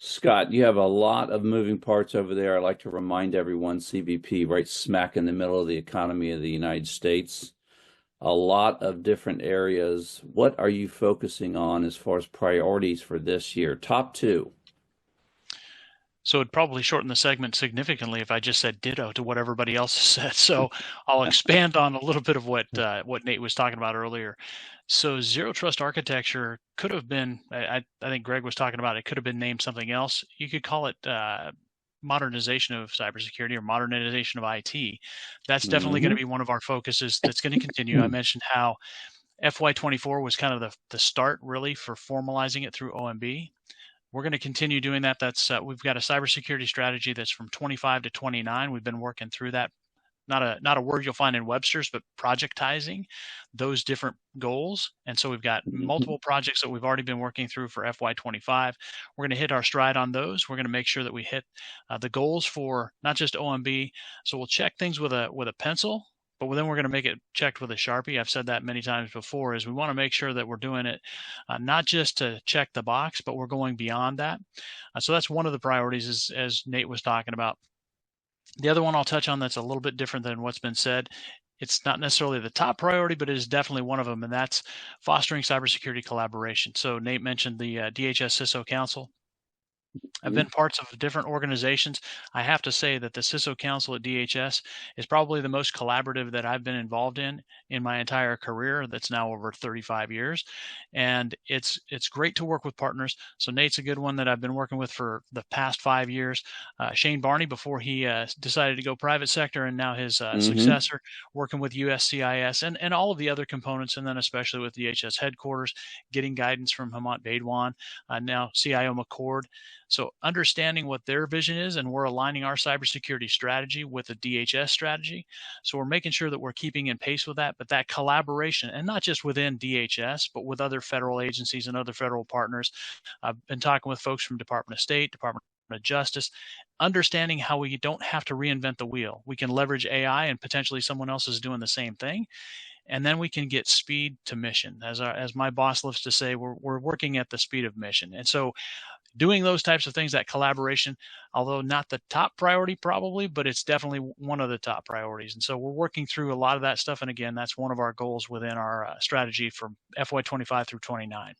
Scott, you have a lot of moving parts over there. I like to remind everyone CBP, right smack in the middle of the economy of the United States. A lot of different areas. What are you focusing on as far as priorities for this year? Top two. So it'd probably shorten the segment significantly if I just said ditto to what everybody else has said. So I'll expand on a little bit of what Nate was talking about earlier. So zero trust architecture could have been, I think Greg was talking about, it could have been named something else. You could call it modernization of cybersecurity or modernization of IT. That's definitely going to Hmm. be one of our focuses that's going to continue. I mentioned how FY24 was kind of the start really for formalizing it through OMB. We're going to continue doing that. We've got a cybersecurity strategy that's from 25 to 29. We've been working through that. Not a word you'll find in Webster's, but projectizing those different goals. And so we've got multiple projects that we've already been working through for FY25. We're going to hit our stride on those. We're going to make sure that we hit the goals for not just OMB. So we'll check things with a pencil, but then we're going to make it checked with a Sharpie. I've said that many times before, is we want to make sure that we're doing it not just to check the box, but we're going beyond that. So that's one of the priorities, as Nate was talking about. The other one I'll touch on that's a little bit different than what's been said. It's not necessarily the top priority, but it is definitely one of them, and that's fostering cybersecurity collaboration. So Nate mentioned the DHS CISO Council. I've been parts of different organizations. I have to say that the CISO Council at DHS is probably the most collaborative that I've been involved in my entire career. That's now over 35 years, and it's great to work with partners. So Nate's a good one that I've been working with for the past 5 years. Shane Barney, before he decided to go private sector, and now his Hmm. successor, working with USCIS and all of the other components, and then especially with DHS headquarters, getting guidance from Hemant Baidwan, now CIO McCord. So understanding what their vision is, and we're aligning our cybersecurity strategy with the DHS strategy. So we're making sure that we're keeping in pace with that, but that collaboration, and not just within DHS, but with other federal agencies and other federal partners. I've been talking with folks from Department of State, Department of Justice, understanding how we don't have to reinvent the wheel. We can leverage AI, and potentially someone else is doing the same thing, and then we can get speed to mission. As my boss loves to say, we're working at the speed of mission. And so doing those types of things, that collaboration, although not the top priority probably, but it's definitely one of the top priorities. And so we're working through a lot of that stuff. And again, that's one of our goals within our strategy from FY25 through 29.